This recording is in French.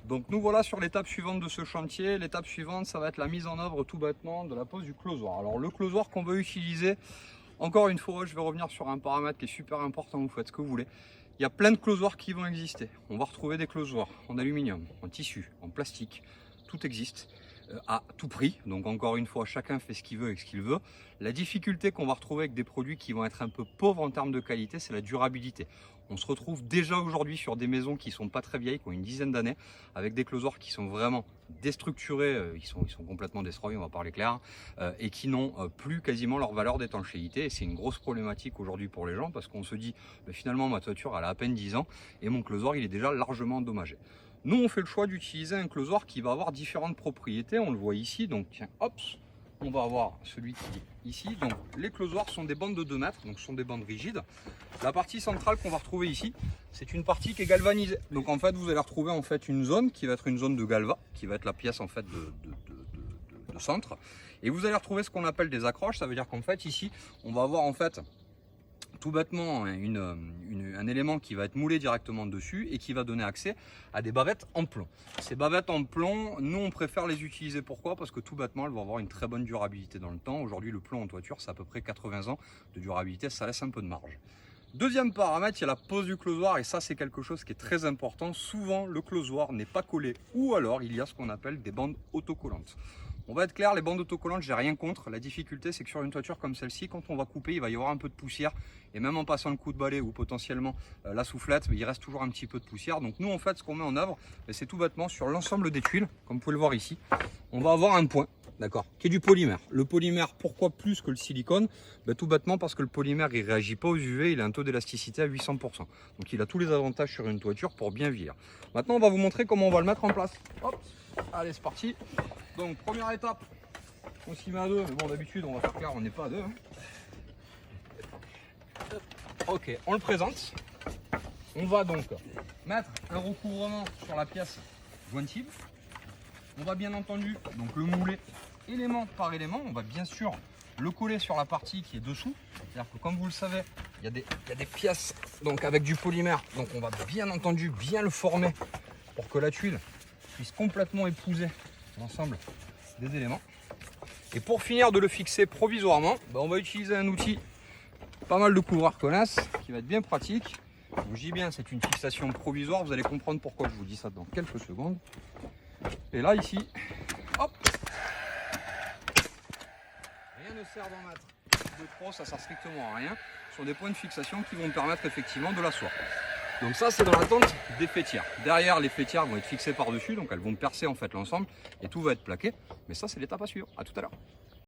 Donc nous voilà sur l'étape suivante de ce chantier. L'étape suivante, ça va être la mise en œuvre tout bêtement de la pose du closoir. Alors le closoir qu'on veut utiliser, encore une fois, je vais revenir sur un paramètre qui est super important, vous faites ce que vous voulez. Il y a plein de closoirs qui vont exister. On va retrouver des closoirs en aluminium, en tissu, en plastique, tout existe à tout prix. Donc encore une fois, chacun fait ce qu'il veut avec ce qu'il veut. La difficulté qu'on va retrouver avec des produits qui vont être un peu pauvres en termes de qualité, c'est la durabilité. On se retrouve déjà aujourd'hui sur des maisons qui sont pas très vieilles, qui ont une dizaine d'années, avec des closoirs qui sont vraiment déstructurés, ils sont complètement destroy, on va parler clair, et qui n'ont plus quasiment leur valeur d'étanchéité. Et c'est une grosse problématique aujourd'hui pour les gens, parce qu'on se dit, finalement ma toiture elle a à peine 10 ans, et mon closoir il est déjà largement endommagé. Nous, on fait le choix d'utiliser un closoir qui va avoir différentes propriétés. On le voit ici. Donc, tiens, hop, on va avoir celui qui est ici. Donc, les closoirs sont des bandes de 2 mètres. Donc, ce sont des bandes rigides. La partie centrale qu'on va retrouver ici, c'est une partie qui est galvanisée. Donc, en fait, vous allez retrouver en fait une zone qui va être une zone de galva, qui va être la pièce en fait de centre. Et vous allez retrouver ce qu'on appelle des accroches. Ça veut dire qu'en fait, ici, on va avoir en fait tout bêtement un élément qui va être moulé directement dessus et qui va donner accès à des bavettes en plomb. Ces bavettes en plomb, nous on préfère les utiliser. Pourquoi? Parce que tout bêtement elles vont avoir une très bonne durabilité dans le temps. Aujourd'hui le plomb en toiture c'est à peu près 80 ans de durabilité, ça laisse un peu de marge. Deuxième paramètre, il y a la pose du closoir et ça c'est quelque chose qui est très important. Souvent le closoir n'est pas collé ou alors il y a ce qu'on appelle des bandes autocollantes. On va être clair, les bandes autocollantes, j'ai rien contre. La difficulté, c'est que sur une toiture comme celle-ci, quand on va couper, il va y avoir un peu de poussière. Et même en passant le coup de balai ou potentiellement la soufflette, il reste toujours un petit peu de poussière. Donc nous, en fait, ce qu'on met en œuvre, c'est tout bêtement sur l'ensemble des tuiles, comme vous pouvez le voir ici. On va avoir un point, d'accord, qui est du polymère. Le polymère, pourquoi plus que le silicone? Tout bêtement parce que le polymère, il ne réagit pas aux UV, il a un taux d'élasticité à 800%. Donc il a tous les avantages sur une toiture pour bien vieillir. Maintenant, on va vous montrer comment on va le mettre en place. Hop, allez, c'est parti. Donc première étape, on s'y met à 2, mais bon d'habitude on va faire clair, on n'est pas à 2. Hein. Ok, on le présente. On va donc mettre un recouvrement sur la pièce jointible. On va bien entendu donc le mouler élément par élément. On va bien sûr le coller sur la partie qui est dessous. C'est-à-dire que comme vous le savez, il y a des pièces donc avec du polymère. Donc on va bien entendu bien le former pour que la tuile puisse complètement épouser l'ensemble des éléments. Et pour finir de le fixer provisoirement, on va utiliser un outil pas mal de couvreurs connasse qui va être bien pratique. Donc, je dis bien, c'est une fixation provisoire, vous allez comprendre pourquoi je vous dis ça dans quelques secondes. Et là ici, hop, rien ne sert d'en mettre de trop, ça sert strictement à rien. Ce sont des points de fixation qui vont me permettre effectivement de l'asseoir. Donc ça c'est dans l'attente des faîtières. Derrière les faîtières vont être fixées par dessus, donc elles vont percer en fait l'ensemble et tout va être plaqué. Mais ça c'est l'étape à suivre. À tout à l'heure.